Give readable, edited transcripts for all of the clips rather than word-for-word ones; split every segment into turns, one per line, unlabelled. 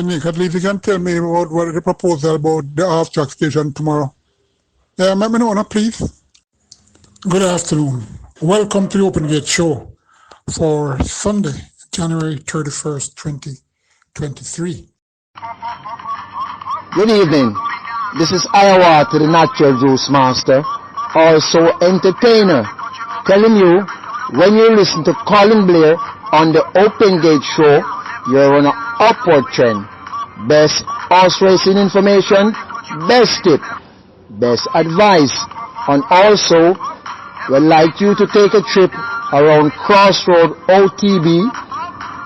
Nick, at least you can tell me about what the proposal about the half-track station tomorrow. Let me know, please. Good afternoon. Welcome to the Open Gate Show for Sunday, January 31st, 2023.
Good evening. This is Iowa to the Natural Juice Master, also entertainer, telling you when you listen to Colin Blair on the Open Gate Show, you're on an upward trend. Best horse racing information, best tip, best advice, and also we'd like you to take a trip around Crossroad OTB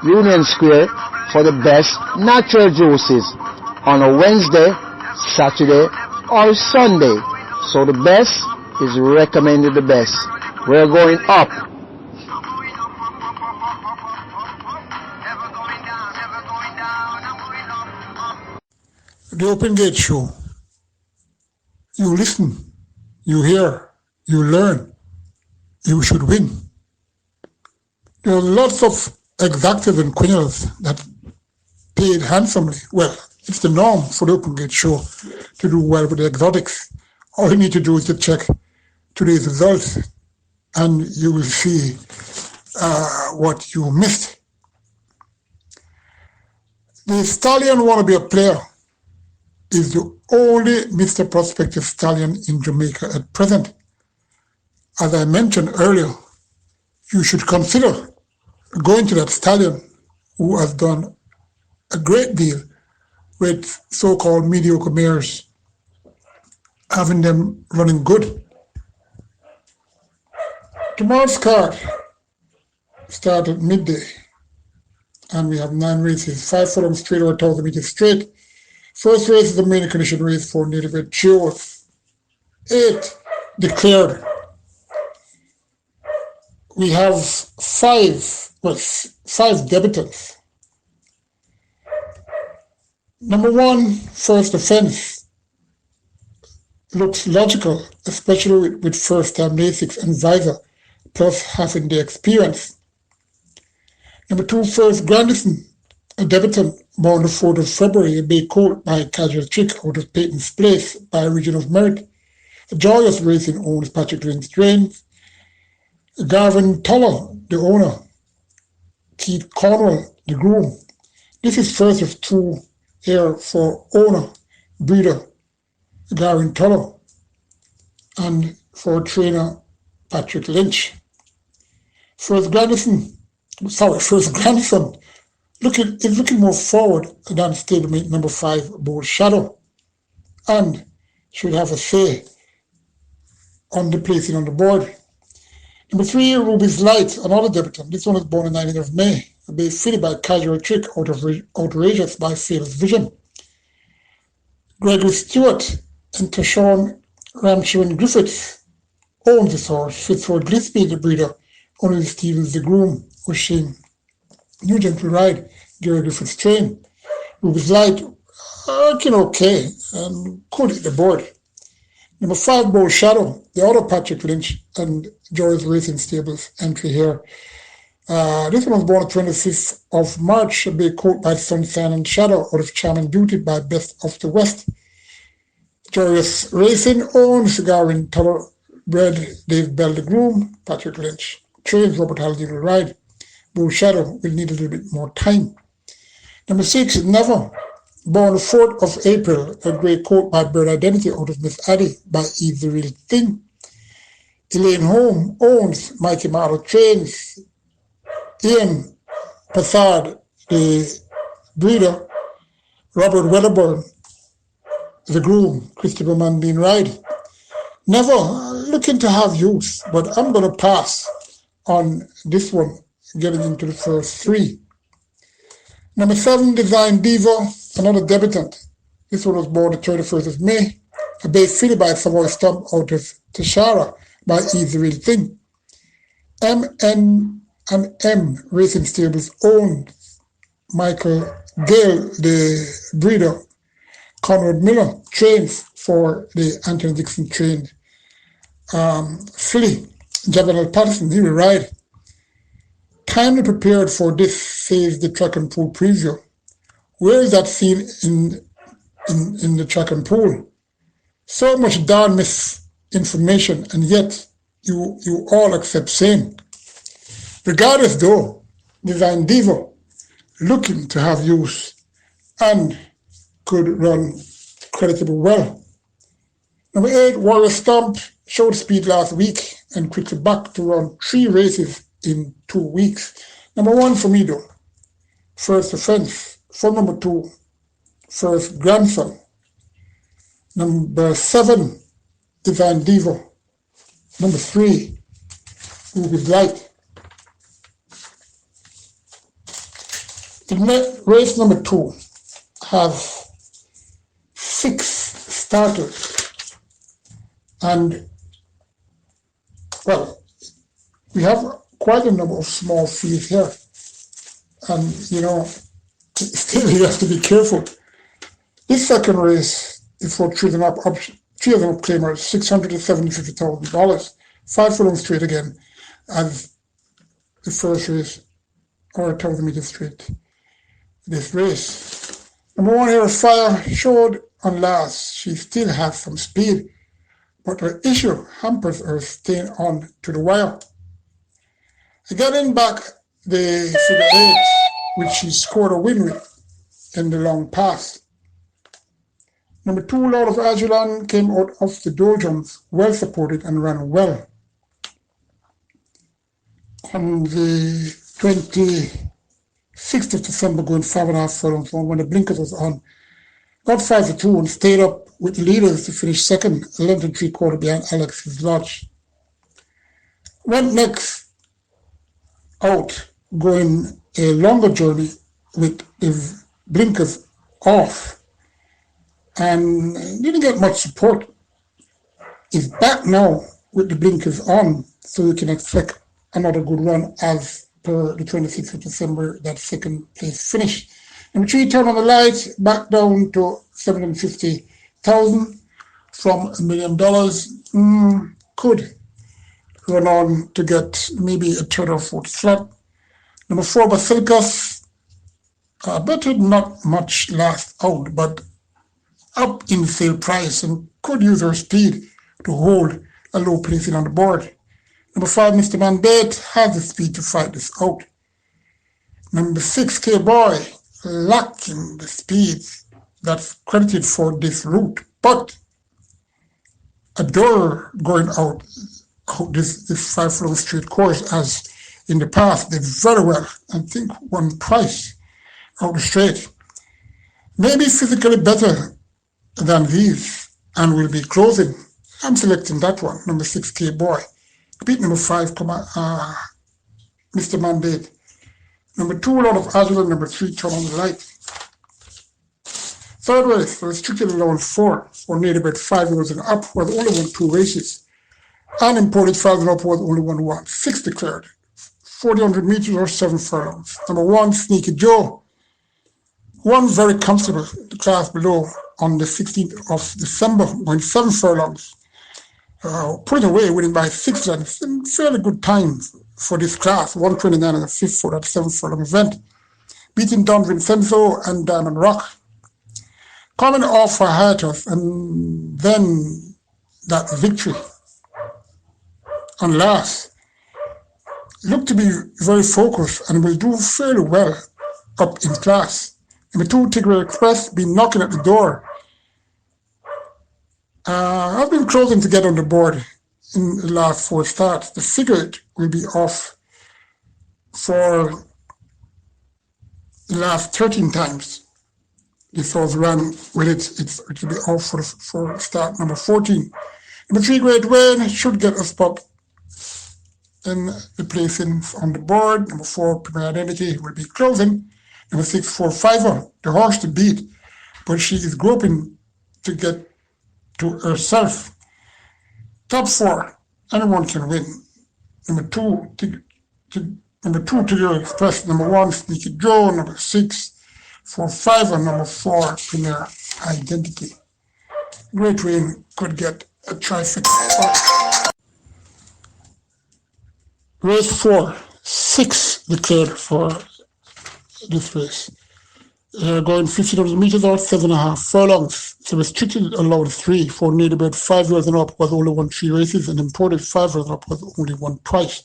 Union Square for the best natural juices on a Wednesday, Saturday, or Sunday. So the best is recommended the best. We're going up.
The Open Gate Show. You listen, you hear, you learn, you should win. There are lots of exactors and criminals that paid handsomely. Well, it's the norm for the Open Gate Show to do well with the exotics. All you need to do is to check today's results and you will see what you missed. The stallion wanna be a player is the only Mr. Prospective stallion in Jamaica at present. As I mentioned earlier, you should consider going to that stallion who has done a great deal with so-called mediocre mares, having them running good. Tomorrow's card starts at midday, and we have 9 races, 5 furlongs straight or 1,000 meters straight. First race is the main condition race for native weight trios. 8 declared. We have 5 debutants. Number 1, First Offense, looks logical, especially with first-time Lasix and Visor, plus having the experience. Number 2, First Grandison, a debutant born the 4th of February, a bay colt by Casual Trick out of Peyton's Place by Region of Merit. Joyous Racing owns Patrick Lynch Drains. Garvin Tuller, the owner. Keith Cornwell, the groom. This is first of 2 here for owner, breeder, Garvin Tuller, and for trainer, Patrick Lynch. First Grandison, is looking more forward than stablemate number 5, Bold Shadow, and should have a say on the placing on the board. Number 3, Ruby's Light, another debutant. This one was born on 19th of May. Be fitted by Casual Trick out of Outrageous by Sales Vision. Gregory Stewart and Tashawn Ramcharan Griffiths owns this horse. Fitzroy Gillespie, the breeder. Only Stevens, the groom. Wishing Nugent will ride. Gary Griffiths train. Ruby's Light, working okay, and could hit the board. Number 5, Bold Shadow, the other Patrick Lynch and Joyous Racing Stables entry here. This one was born on 26th of March, a big colt by Sunshine and Shadow out of Charming Beauty by Best of the West. Joyous Racing owns Garvin Tuller, bred Dave Bell the groom, Patrick Lynch. Trains Robert Haldane will ride. Bold Shadow will need a little bit more time. Number 6, Never, born the 4th of April, a grey colt by Bird Identity out of Miss Addie by Eve the Real Thing. Elaine Home owns Mikey Marlow Trains. Ian Passard, the breeder. Robert Wedderburn, the groom. Christopher Mandine ride. Never looking to have use, but I'm going to pass on this one, getting into the first 3. Number 7, Design Diva, another debutant. This one was born the 31st of May. A base fitted by Savoy Stump out of Tashara by Easy Real Thing. M&M Racing Stables owned Michael Gale, the breeder. Conrad Miller trains for the Anthony Dixon trained filly, Javanel Patterson, he will ride. Timely prepared for this, says the track and pool preview. Where is that seen in the track and pool? So much darn misinformation, and yet you all accept same. Regardless though, Design Diva, looking to have use and could run creditable well. Number 8, Warrior Stomp, showed speed last week and quickly back to run 3 races in 2 weeks. Number 1 for me though, First Offense. For number 2, First Grandson. Number 7, Design Diva. Number 3, Ruby's Light. The race number 2 has 6 starters, and well, we have quite a number of small fields here, and still you have to be careful. This second race is for 3 and up claimers, $650,000, 5 furlong straight again, as the first race, or 1,000 meter straight. This race. Number 1 here, Fire, showed on last. She still has some speed, but her issue hampers her staying on to the wire. Getting back the figure 8, which she scored a win with in the long pass. Number 2, Lord of Ajulan, came out of the doldrums, well supported and ran well. On the 26th of December, going 5.5 furlongs when the blinkers was on, got 5-2 and stayed up with the leaders to finish second, 11 3/4 behind Alex's Lodge. Went next out, going a longer journey with his blinkers off, and didn't get much support. He's back now with the blinkers on, so you can expect another good run as per the 26th of December, that second place finish. Number 3, Turn on the Light, back down to $750,000 from $1 million. Could run on to get maybe a third or fourth slot. Number 4, Basilicus, bettered not much last out, but up in sale price and could use her speed to hold a low placing on the board. Number 5, Mr. Mandate, has the speed to fight this out. Number 6, K-Boy, lacking the speed that's credited for this route, but Adore going out this 5 furlong straight course as in the past did very well. I think won twice out the straight. Maybe physically better than these and will be closing. I'm selecting that one, number 6, K-Boy. Beat number 5, Mr. Mandate. Number 2, Lord of Azure. Number 3, Turn on the Light. Third race, restricted allowance 4 for native at 5 years and up, was only won 2 races. Unimported 5 and up was only won 1. 6 declared. 400 meters or 7 furlongs. Number 1, Sneaky Joe. Won very comfortable, the class below, on the 16th of December, going 7 furlongs. Put away, winning by 6 lengths, and fairly good time for this class, 129 and a 5th for that 7 furlong event. Beating Don Vincenzo and Diamond Rock. Coming off a hiatus, and then that victory on last. Looked to be very focused and will do fairly well up in class. Number 2, Tigray Express, been knocking at the door. I've been closing to get on the board in the last 4 starts. The figure will be off for the last 13 times. This horse ran with it will be off for start number 14. Number 3, Great Wayne, should get a spot in the placings on the board. Number 4, Premier Identity, will be closing. Number 6, 4 Fiver, the horse to beat, but she is groping to get to herself. Top 4, anyone can win. Number 2, Tigger Express. Number 1, Sneaky Joe. Number 6, 4 Fiver. Number 4, Premier Identity. Great Wayne could get a trifecta. Race 4, 6 declared for this race. Going 1,500 meters or 7.5 furlongs. So restricted allowed 3 for native bred 5 years and up was only won 3 races, and imported 5 years and up was only won twice.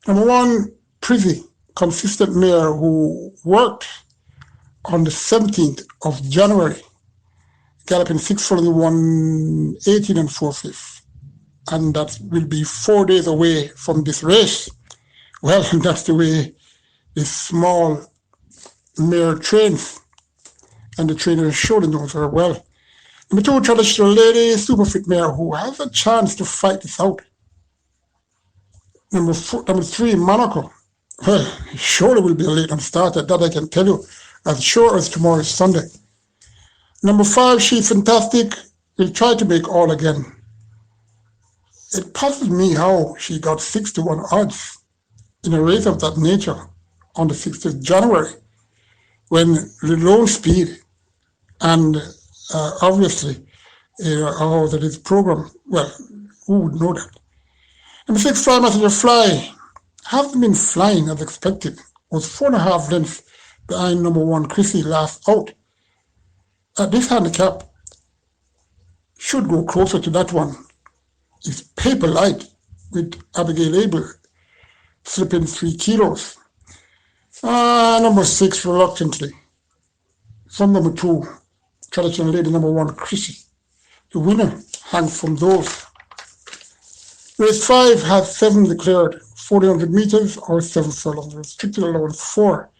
Number 1, Prizzy, consistent mare who worked on the 17th of January, galloping 6 furlongs, 1:18 and 4/5. And that will be 4 days away from this race. Well, that's the way this small mare trains, and the trainer surely knows her well. Number 2, Traditional Lady, super fit mare who has a chance to fight this out. Number 3, Monaco. Well, surely will be a late on starter, that I can tell you, as sure as tomorrow is Sunday. Number 5, She's Fantastic, will try to make all again. It puzzles me how she got 6-1 odds in a race of that nature on the 6th of January, when the low speed and obviously how that is programmed. Well, who would know that? Number 6, Fly Messenger Fly, hasn't been flying as expected, was 4.5 lengths behind number 1, Chrissy, last out. This handicap should go closer to that one. It's paper light with Abigail Abel slipping 3 kilos. Number 6, reluctantly. From number 2, Traditional Lady, number 1, Chrissy. The winner hangs from those. Race 5 has 7 declared, 400 meters or 7 furlongs, restricted allowance 4.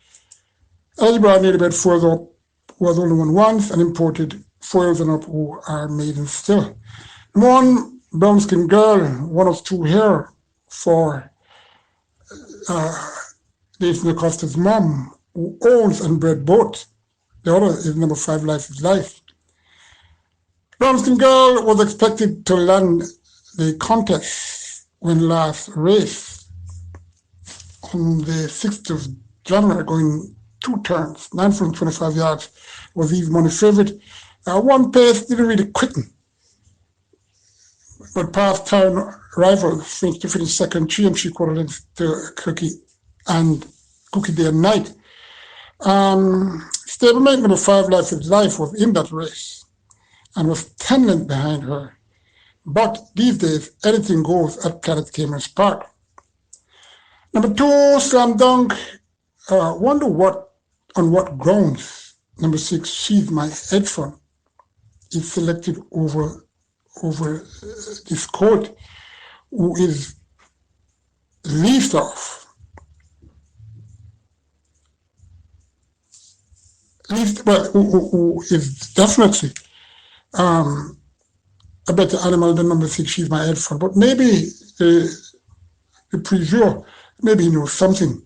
Eligible native bred 4 years up was only won once, and imported 4 years and up who are maidens still. Number 1, Brown Skin Girl, one of 2 here for Nathan Acosta's mom, who owns and bred both. The other is number 5, Life is Life. Brown Skin Girl was expected to land the contest when last race on the 6th of January, going 2 turns, 9 from 25 yards, was Eve Money favorite. One pace didn't really quicken, but past time rival finished second, 3 3/4 lengths to Cookie and Cookie Day and Night. Stablemate number 5, Life is Life, was in that race and was 10 lengths behind her. But these days, anything goes at Caymanas Park. Number 2, Slam Dunk. Wonder on what grounds number 6, She's My Head Front, is selected over this court, who is least off. Who is definitely a better animal than number 6, She's My Head Front. But maybe the preview, maybe he knows something.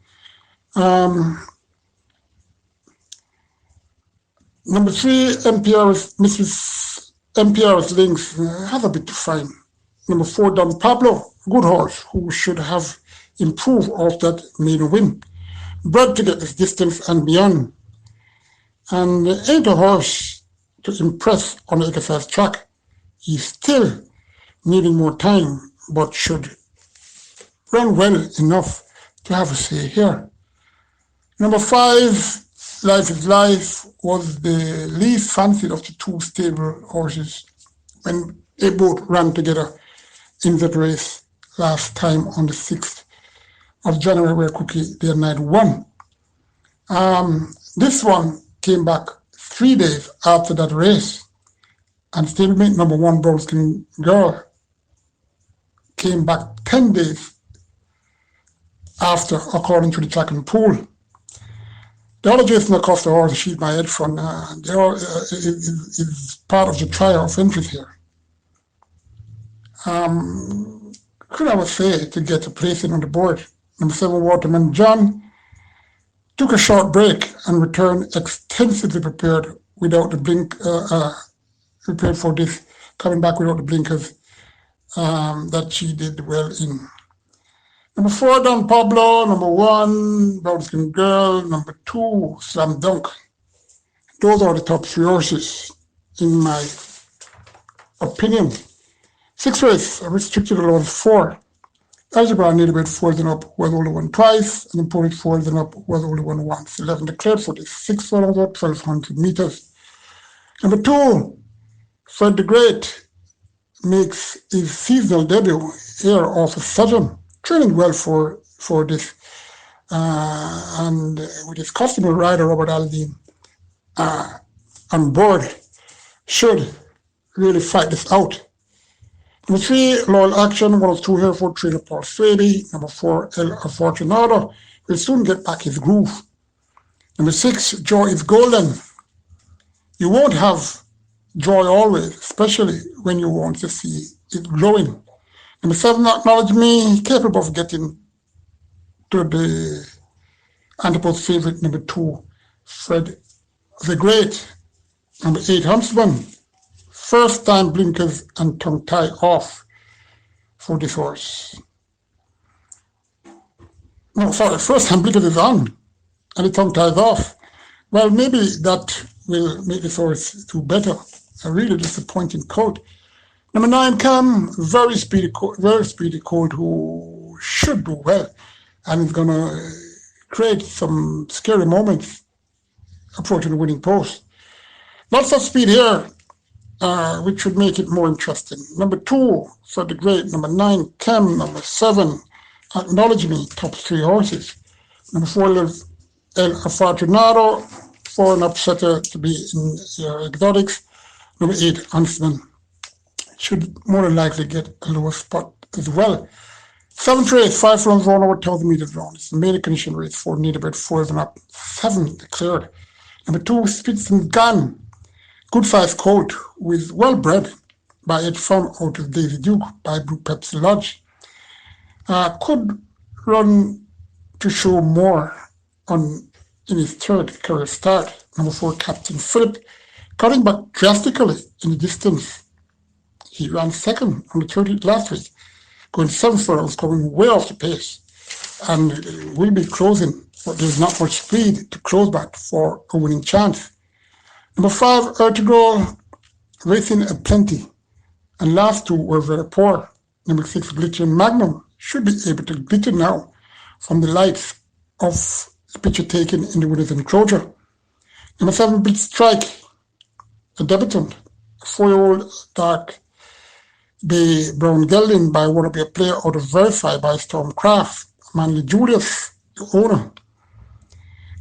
Number 3, Mrs. MPR's Links, has a bit to find. Number 4, Don Pablo, good horse, who should have improved off that maiden win. Bred to get this distance and beyond. And ain't a horse to impress on the exercise track. He's still needing more time, but should run well enough to have a say here. Number 5, Life is Life, was the least fancied of the 2 stable horses when they both ran together in that race last time on the 6th of January, where Cookie Day and Night won. This one came back 3 days after that race, and stablemate number 1, Brown Skin Girl, came back 10 days after, according to the track and pool. The other Jason Acosta horse, She's My Head Front, is part of the trio of entries here. Could I would say to get a placing on the board. Number 7, Waterman John, took a short break and returned extensively prepared without the blink, prepared for this, coming back without the blinkers that she did well in. Number 4, Don Pablo. Number 1, Brown Skin Girl. Number 2, Slam Dunk. Those are the top 3 horses, in my opinion. 6th race, restricted allowance 4. Algebra needed about folding up was only won twice, and then Polish folding up was only won once. 11 declared for this 6 furlongs or 1200 meters. Number 2, Fred the Great makes his seasonal debut here off a sudden, training well for this, and with his customer rider Robert Aldine on board, should really fight this out. Number 3, Loyal Action, 102 here for trainer Paul Swaby. Number 4, El Afortunado will soon get back his groove. Number 6, Joy is Golden. You won't have joy always, especially when you want to see it glowing. Number 7, Acknowledge Me, capable of getting to the antipode favorite. Number 2, Fred the Great. Number 8, Huntsman. First time blinkers and tongue tie off for this horse. No, sorry, first time blinkers is on and the tongue ties off. Well, maybe that will make this horse do better. A really disappointing colt. Number 9, Cam, very speedy colt who should do well and is going to create some scary moments approaching the winning post. Lots of speed here, which should make it more interesting. Number 2, Fred the Great. Number 9, Cam. Number 7, Acknowledge Me, top 3 horses. Number 4, El Afortunado, for an upsetter to be in your exotics. Number 8, Huntsman, should more than likely get a lower spot as well. 7th race, 5 runs run over 1,000 meters round. It's a maiden condition race, 4 need about 4 and up. 7 declared. Number 2, Spits and Gun, good sized colt with well bred by it from out of Daisy Duke by Blue Pepsi Lodge. Could run to show more in his 3rd career start. Number 4, Captain Philip, cutting back drastically in the distance. He ran 2nd on the 30th last week, going 7 furlongs, coming way off the pace, and will be closing, but there's not much speed to close back for a winning chance. Number 5, Ertigo, racing a plenty, and last 2 were very poor. Number 6, Glitter Magnum, should be able to glitter now from the lights of the picture taken in the winner's enclosure. Number 7, Blitz Strike, a debutant, a 4-year-old dark bay brown gelding by wannabe player out of Verify by Stormcraft. Manly Julius, the owner.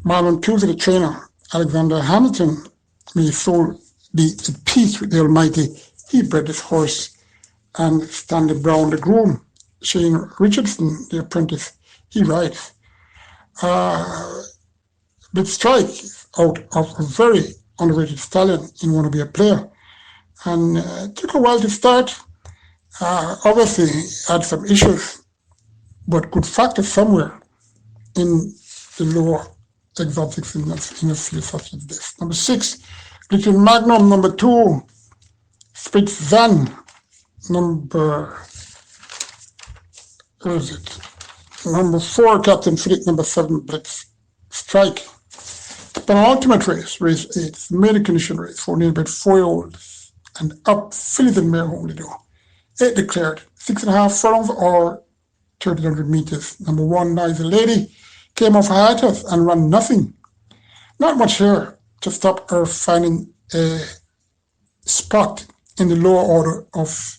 Marlon Pusey, the trainer. Alexander Hamilton, may his soul be at peace with the Almighty. He bred this horse. And Stanley Brown, the groom. Shane Richardson, the apprentice, he rides. Blitz Strike out of a very underrated stallion in wannabe a player. And took a while to start. Obviously had some issues, but could factor somewhere in the lower exotics in a field such as this. Number 6, Little Magnum. Number 2, Spitz Zan. Number 4, Captain Philip. Number 7, Blitz Strike. Penultimate race, race 8, maiden condition race for nearly about 4-year-olds and up, fillies and mare only though. 8 declared, 6.5 furlongs or 1,300 meters. Number 1, Nice Lady, came off hiatus and ran nothing. Not much here to stop her finding a spot in the lower order of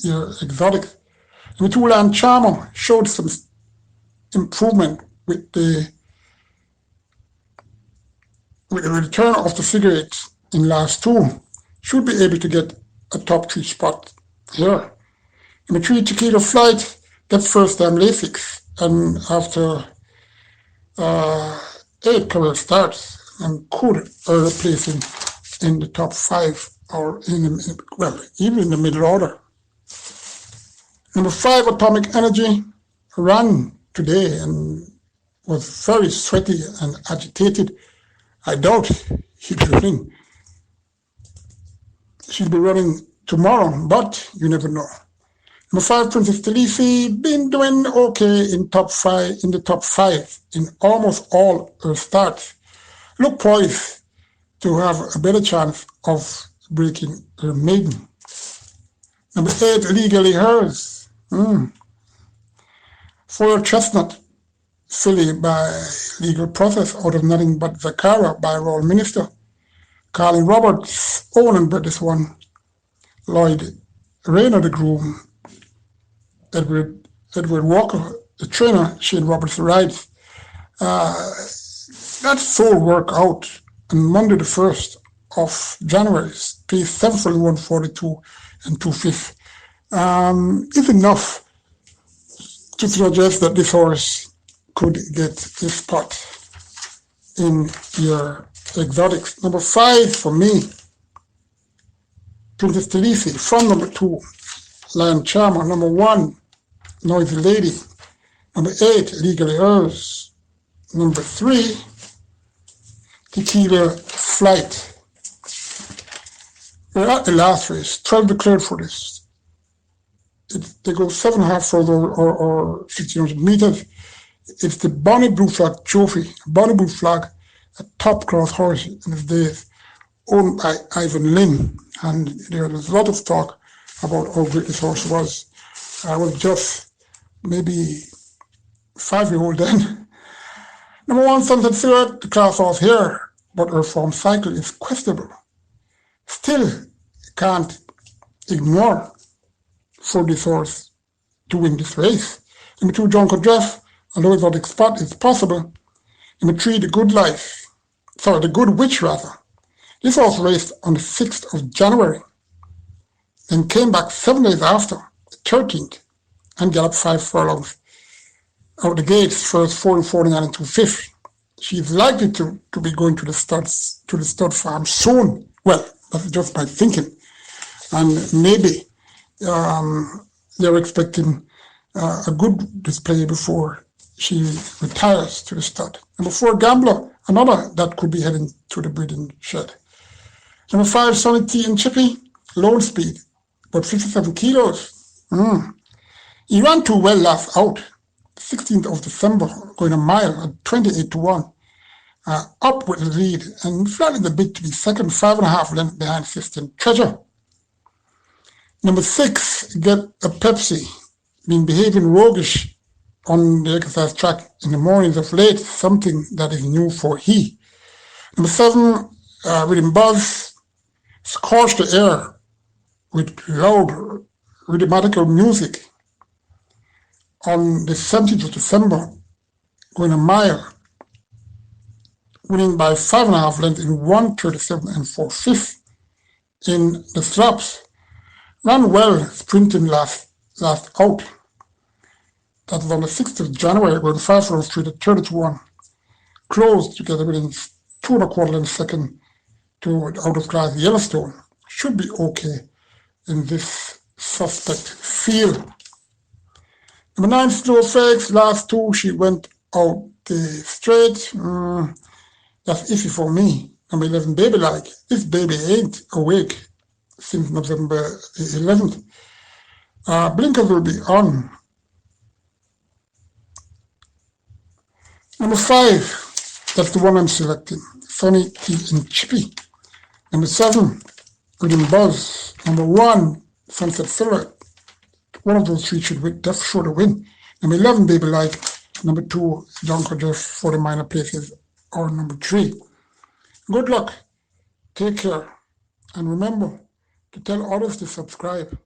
your exotic. Number 2, Land Charmer, showed some improvement with the return of the figure 8 in last 2. Should be able to get a top 3 spot here. Number 3, Chiquito Flight, gets first time Lasix, and after 8 career starts, and could earn a place in the top 5 or even in the middle order. Number 5, Atomic Energy, ran today and was very sweaty and agitated. I doubt he'll be running. She'll be running tomorrow, but you never know. Number 5, Princess Talisi, been doing okay in the top 5 in almost all her starts. Look poised to have a better chance of breaking her maiden. Number 8, Legally Hers. 4 Chestnut filly by legal process out of nothing but Zakara by Royal Minister. Colin Roberts owned and bred this one. Lloyd Rayner, the groom. Edward Walker, the trainer. Shane Roberts, the rides. That full work out on Monday the 1st of January, placed 7th for 142 and 2/5, is enough to suggest that this horse could get a spot in your exotics. Number 5 for me, Princess Talisi. From number 2, Lion Charmer. Number 1, Noisy Lady. Number 8, Legally Hers. Number 3, Tequila Flight. We're at the last race, 12 declared for this. They go 7.5 further or 1,500 meters. It's the Bonnie Blue Flag Trophy. Bonnie Blue Flag, a top class horse in his days, owned by Ivan Lynn. And there was a lot of talk about how great this horse was. I was just maybe 5-year-old then. Number 1, Sunset Silhouette, the class horse here, but her form cycle is questionable. Still can't ignore for this horse to win this race. Number 2, Jonko Jeff, although exotic spot is possible. Number 3, The Good Witch rather. This horse raced on the 6th of January, then came back 7 days after, the 13th, and galloped 5 furlongs out the gates, first 4:49 and 2/5. She's likely to be going to the stud farm soon. Well, that's just my thinking. And maybe they're expecting a good display before she retires to the stud. Number 4, Gambler, another that could be heading to the breeding shed. Number 5, Sonny T and Chippy, low speed, but 57 kilos. He ran too well last out, 16th of December, going a mile at 28-1. Up with the lead and flattened the bid to be second, 5.5 lengths behind System Treasure. Number 6, Get a Pepsi, been behaving roguish on the exercise track in the mornings of late, something that is new for he. Number 7, Rhythm Buzz, scorched the air with loud rhythmical music on the 17th of December, going a mile, winning by 5.5 lengths in 1:37 and 4/5 in the slaps. Ran well sprinting last out. That was on the 6th of January, going 5 from Street at 30-1. Closed together within 2.25 lengths second to out of class Yellowstone. Should be okay in this suspect field. Number 9, Slow Fakes. Last 2, she went out the straight. That's iffy for me. Number 11, Baby Like. This baby ain't awake since November 11th. Blinkers will be on. Number 5, that's the one I'm selecting. Sonny T and Chippy. Number 7, Rhythm Buzz. Number 1, Sunset Silhouette. One of those 3 should win, that's sure to win. Number 11, Baby Like. Number 2, Jonko Jeff for the minor places, or number 3. Good luck. Take care. And remember to tell others to subscribe.